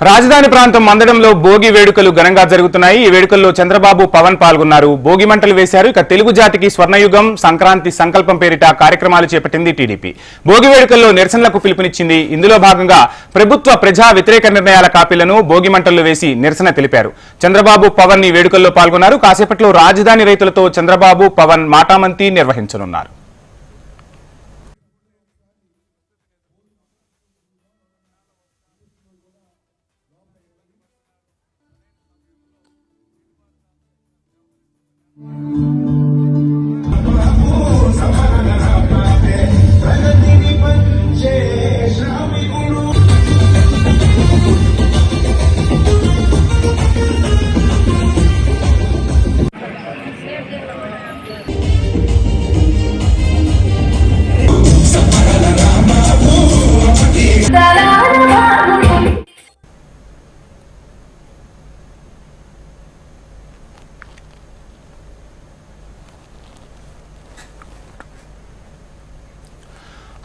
రాజధాని ప్రాంతం మందడంలో భోగి వేడుకలు ఘనంగా జరుగుతున్నాయి. ఈ వేడుకల్లో చంద్రబాబు, పవన్ పాల్గొన్నారు. భోగి మంటలు వేశారు. ఇక తెలుగు జాతికి స్వర్ణయుగం, సంక్రాంతి సంకల్పం పేరిట కార్యక్రమాలు చేపట్టింది టీడీపీ. భోగి వేడుకల్లో నిరసనలకు పిలుపునిచ్చింది. ఇందులో భాగంగా ప్రభుత్వ ప్రజా వ్యతిరేక నిర్ణయాల కాపీలను భోగి మంటల్లో వేసి నిరసన తెలిపారు. చంద్రబాబు, పవన్ ఈ వేడుకల్లో పాల్గొన్నారు. కాసేపట్లో రాజధాని రైతులతో చంద్రబాబు, పవన్ మాటామంతి నిర్వహించనున్నారు.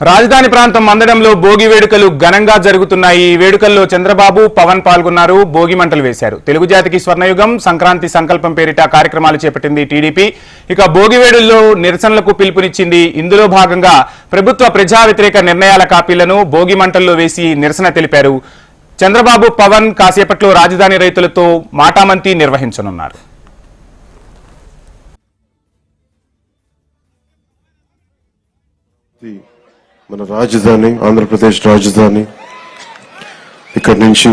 రాజధాని ప్రాంతం మందడంలో భోగి వేడుకలు ఘనంగా జరుగుతున్నాయి. ఈ వేడుకల్లో చంద్రబాబు, పవన్ పాల్గొన్నారు. భోగి మంటలు వేశారు. తెలుగు జాతికి స్వర్ణయుగం, సంక్రాంతి సంకల్పం పేరిట కార్యక్రమాలు చేపట్టింది టీడీపీ. ఇక భోగి వేడుల్లో నిరసనలకు పిలుపునిచ్చింది. ఇందులో భాగంగా ప్రభుత్వ ప్రజా వ్యతిరేక నిర్ణయాల కాపీలను భోగి మంటల్లో వేసి నిరసన తెలిపారు. చంద్రబాబు, పవన్ కాసేపట్లో రాజధాని రైతులతో మాటామంతి నిర్వహించనున్నారు. మన రాజధాని, ఆంధ్రప్రదేశ్ రాజధాని, ఇక్కడి నుంచి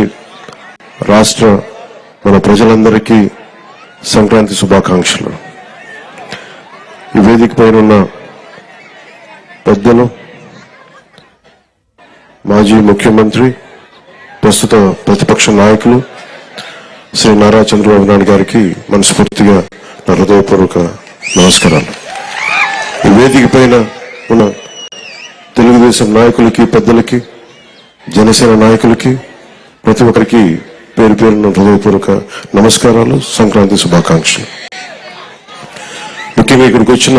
రాష్ట్ర మన ప్రజలందరికీ సంక్రాంతి శుభాకాంక్షలు. ఈ వేదిక పైన ఉన్న పెద్దలు, మాజీ ముఖ్యమంత్రి, ప్రస్తుత ప్రతిపక్ష నాయకులు శ్రీ నారా చంద్రబాబు నాయుడు గారికి మనస్ఫూర్తిగా నా హృదయపూర్వక నమస్కారాలు. ఈ వేదిక పైన ఉన్న తెలుగుదేశం నాయకులకి, పెద్దలకి, జనసేన నాయకులకి, ప్రతి ఒక్కరికి పేరు పేరున హృదయపూర్వక నమస్కారాలు, సంక్రాంతి శుభాకాంక్షలు. ముఖ్యంగా ఇక్కడికి వచ్చిన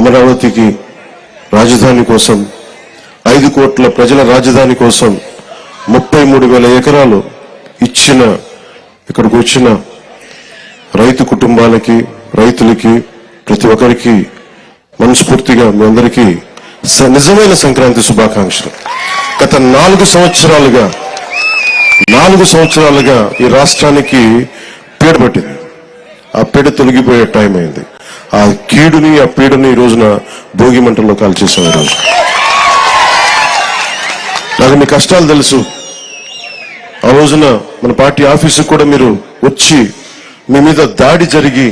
అమరావతికి రాజధాని కోసం, 5 కోట్ల ప్రజల రాజధాని కోసం 33,000 ఎకరాలు ఇచ్చిన ఇక్కడికి వచ్చిన రైతు కుటుంబాలకి, రైతులకి, ప్రతి ఒక్కరికి మనస్ఫూర్తిగా మీ అందరికీ నిజమైన సంక్రాంతి శుభాకాంక్షలు. గత 4 సంవత్సరాలుగా ఈ రాష్ట్రానికి పీడ పట్టింది. ఆ పీడ తొలగిపోయే టైం అయింది. ఆ కీడుని, ఆ పీడని ఈ రోజున భోగి మంటల్లో కాల్చేసాం. ఈ రోజు నాకు మీ కష్టాలు తెలుసు. ఆ రోజున మన పార్టీ ఆఫీసుకు కూడా మీరు వచ్చి మీ మీద దాడి జరిగి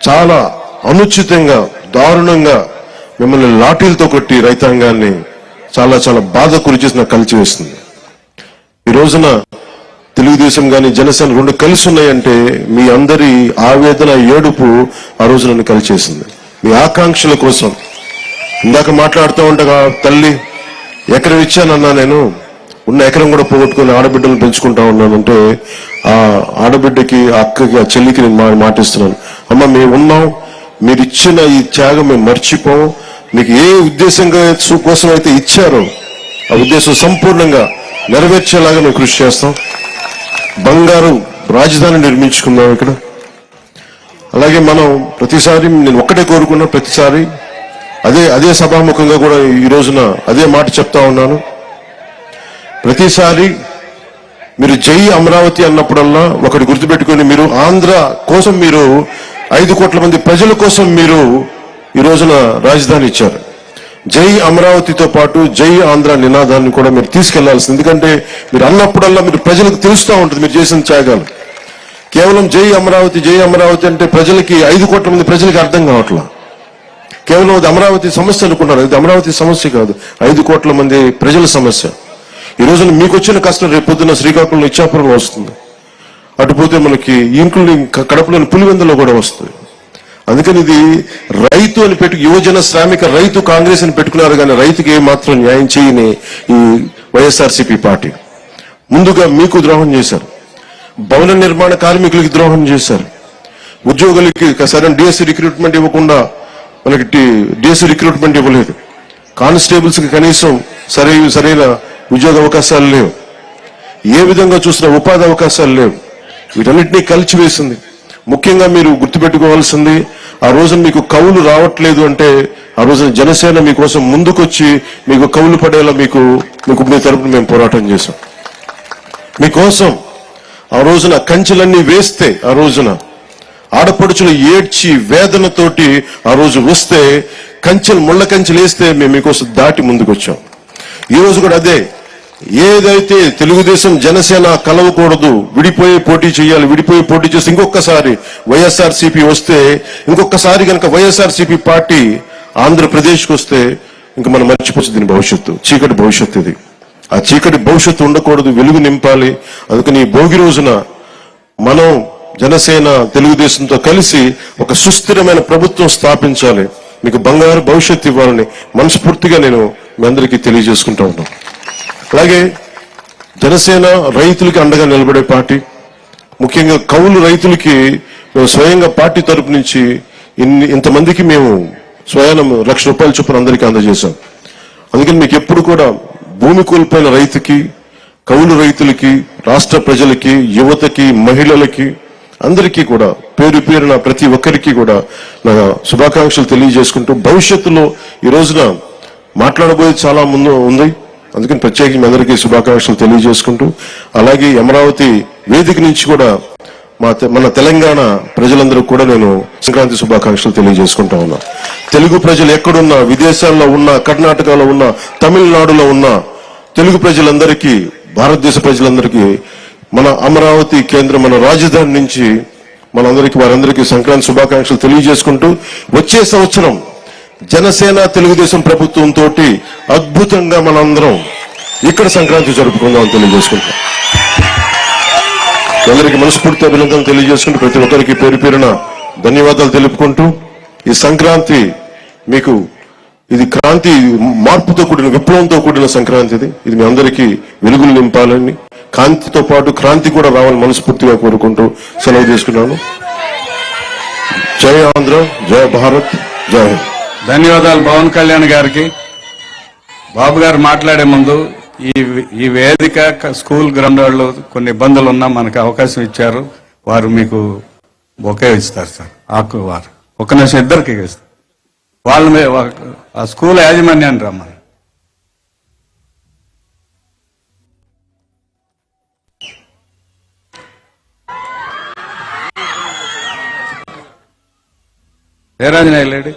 చాలా అనుచితంగా, దారుణంగా మిమ్మల్ని లాఠీలతో కొట్టి రైతాంగాన్ని చాలా చాలా బాధ గురి చేసి నాకు కలిసి వేస్తుంది. ఈ రోజున తెలుగుదేశం కానీ జనసేన 2 కలిసి ఉన్నాయంటే మీ అందరి ఆవేదన, ఏడుపు ఆ రోజు నన్ను కలిసేసింది. మీ ఆకాంక్షల కోసం ఇందాక మాట్లాడుతూ ఉండగా, తల్లి ఎకరం ఇచ్చానన్నా, నేను ఉన్న ఎకరం కూడా పోగొట్టుకుని ఆడబిడ్డలను పెంచుకుంటా ఉన్నానంటే ఆ ఆడబిడ్డకి, ఆ అక్కకి, ఆ చెల్లికి నేను మాటిస్తున్నాను. అమ్మ, మేము ఉన్నాం, మీరు ఇచ్చిన ఈ త్యాగం మేము మర్చిపోం. మీకు ఏ ఉద్దేశంగా కోసం అయితే ఇచ్చారో ఆ ఉద్దేశం సంపూర్ణంగా నెరవేర్చేలాగా మేము కృషి చేస్తాం. బంగారు రాజధాని నిర్మించుకుందాం ఇక్కడ. అలాగే మనం ప్రతిసారి, నేను ఒక్కటే కోరుకున్నా, ప్రతిసారి అదే సభాముఖంగా కూడా ఈ రోజున అదే మాట చెప్తా ఉన్నాను. ప్రతిసారి మీరు జై అమరావతి అన్నప్పుడల్లా ఒకటి గుర్తుపెట్టుకుని, మీరు ఆంధ్ర కోసం, మీరు 5 కోట్ల మంది ప్రజల కోసం మీరు ఈ రోజున రాజధాని ఇచ్చారు. జై అమరావతితో పాటు జై ఆంధ్ర నినాదాన్ని కూడా మీరు తీసుకెళ్లాల్సింది. ఎందుకంటే మీరు అన్నప్పుడల్లా మీరు ప్రజలకు తెలుస్తూ ఉంటుంది మీరు చేసిన త్యాగాలు. కేవలం జై అమరావతి అంటే ప్రజలకి, 5 కోట్ల మంది ప్రజలకి అర్థం కావట్లా. కేవలం అది అమరావతి సమస్య అనుకున్నారు. ఇది అమరావతి సమస్య కాదు, 5 కోట్ల మంది ప్రజల సమస్య. ఈ రోజున మీకు వచ్చిన కష్టం రేపు పొద్దున్న శ్రీకాకుళం, ఇచ్చాపురంలో వస్తుంది. అటుపోతే మనకి ఇంక్లూడింగ్ కడపలోని పులివెందులో కూడా వస్తుంది. అందుకని ఇది రైతు అని యువజన శ్రామిక రైతు కాంగ్రెస్ అని పెట్టుకున్నారు, కానీ రైతుకి ఏమాత్రం న్యాయం చేయని ఈ వైఎస్ఆర్సీపీ పార్టీ ముందుగా మీకు ద్రోహం చేశారు. భవన నిర్మాణ కార్మికులకి ద్రోహం చేశారు. ఉద్యోగులకి సరైన డిఎస్సీ రిక్రూట్మెంట్ ఇవ్వకుండా మనకి డిఎస్సీ రిక్రూట్మెంట్ ఇవ్వలేదు. కానిస్టేబుల్స్ కి కనీసం సరైన ఉద్యోగ అవకాశాలు లేవు. ఏ విధంగా చూసినా ఉపాధి అవకాశాలు లేవు. వీటన్నిటినీ కలిచివేసింది. ముఖ్యంగా మీరు గుర్తుపెట్టుకోవాల్సింది, ఆ రోజున మీకు కవులు రావట్లేదు అంటే ఆ రోజున జనసేన మీకోసం ముందుకొచ్చి మీకు కవులు పడేలా మీకు మీ తరపున మేము పోరాటం చేశాం. మీకోసం ఆ రోజున కంచెలన్నీ వేస్తే, ఆ రోజున ఆడపడుచులు ఏడ్చి వేదనతోటి ఆ రోజు వస్తే, ముళ్ళ కంచెలు వేస్తే మేము మీకోసం దాటి ముందుకొచ్చాం. ఈ రోజు కూడా అదే, ఏదైతే తెలుగుదేశం జనసేన కలవకూడదు, విడిపోయి పోటీ చేయాలి, విడిపోయి పోటీ చేసి ఇంకొకసారి వైఎస్ఆర్సీపీ వస్తే, ఇంకొకసారి కనుక వైఎస్ఆర్సీపీ పార్టీ ఆంధ్రప్రదేశ్కి వస్తే ఇంకా మనం మర్చిపోవచ్చు దీని భవిష్యత్తు, చీకటి భవిష్యత్తు ఇది. ఆ చీకటి భవిష్యత్తు ఉండకూడదు, వెలుగు నింపాలి. అందుకని ఈ భోగి రోజున మనం జనసేన తెలుగుదేశంతో కలిసి ఒక సుస్థిరమైన ప్రభుత్వం స్థాపించాలి, మీకు బంగారు భవిష్యత్తు ఇవ్వాలని మనస్ఫూర్తిగా నేను మీ అందరికీ తెలియజేసుకుంటా ఉన్నాను. అలాగే జనసేన రైతులకి అండగా నిలబడే పార్టీ, ముఖ్యంగా కౌలు రైతులకి మేము స్వయంగా పార్టీ తరపు నుంచి ఇంతమందికి మేము స్వయాన ₹1,00,000 చొప్పున అందరికీ అందజేశాం. అందుకని మీకు ఎప్పుడు కూడా భూమి కోల్పోయిన రైతుకి, కౌలు రైతులకి, రాష్ట్ర ప్రజలకి, యువతకి, మహిళలకి అందరికీ కూడా పేరు పేరున ప్రతి ఒక్కరికి కూడా నా శుభాకాంక్షలు తెలియజేసుకుంటూ, భవిష్యత్తులో ఈ రోజున మాట్లాడబోయేది చాలా ముందు ఉంది. అందుకని ప్రత్యేకించి అందరికీ శుభాకాంక్షలు తెలియజేసుకుంటూ, అలాగే అమరావతి వేదిక నుంచి కూడా మన తెలంగాణ ప్రజలందరూ కూడా నేను సంక్రాంతి శుభాకాంక్షలు తెలియజేసుకుంటా ఉన్నా. తెలుగు ప్రజలు ఎక్కడున్నా, విదేశాల్లో ఉన్నా, కర్ణాటకలో ఉన్నా, తమిళనాడులో ఉన్నా, తెలుగు ప్రజలందరికీ, భారతదేశ ప్రజలందరికీ మన అమరావతి కేంద్రం, మన రాజధాని నుంచి వారందరికీ సంక్రాంతి శుభాకాంక్షలు తెలియజేసుకుంటూ, వచ్చే సంవత్సరం జనసేన తెలుగుదేశం ప్రభుత్వంతో అద్భుతంగా మనందరం ఇక్కడ సంక్రాంతి జరుపుకుందాం అని తెలియజేసుకుంటాం. అందరికీ మనస్ఫూర్తి అభినందనలు తెలియజేసుకుంటూ, ప్రతి ఒక్కరికి పేరు పేరున ధన్యవాదాలు తెలుపుకుంటూ, ఈ సంక్రాంతి మీకు ఇది క్రాంతి, మార్పుతో కూడిన, విప్లవంతో కూడిన సంక్రాంతి ఇది మీ అందరికీ వెలుగులు నింపాలని, కాంతితో పాటు క్రాంతి కూడా రావాలని మనస్ఫూర్తిగా కోరుకుంటూ సెలవు తీసుకున్నాను. జై ఆంధ్ర, జై భారత్, జై హింద్. ధన్యవాదాలు పవన్ కళ్యాణ్ గారికి. బాబు గారు మాట్లాడే ముందు ఈ వేదిక స్కూల్ గ్రౌండ్ వాళ్ళు కొన్ని ఇబ్బందులు ఉన్నా మనకు అవకాశం ఇచ్చారు, వారు మీకు బొకే ఇస్తారు సార్. ఆకు వారు ఒక నిమిషం ఇద్దరికి ఇస్తారు. వాళ్ళ ఆ స్కూల్ యాజమాన్యాన్ని రమ్మని. ఏ రాజనాయ్ లేడీ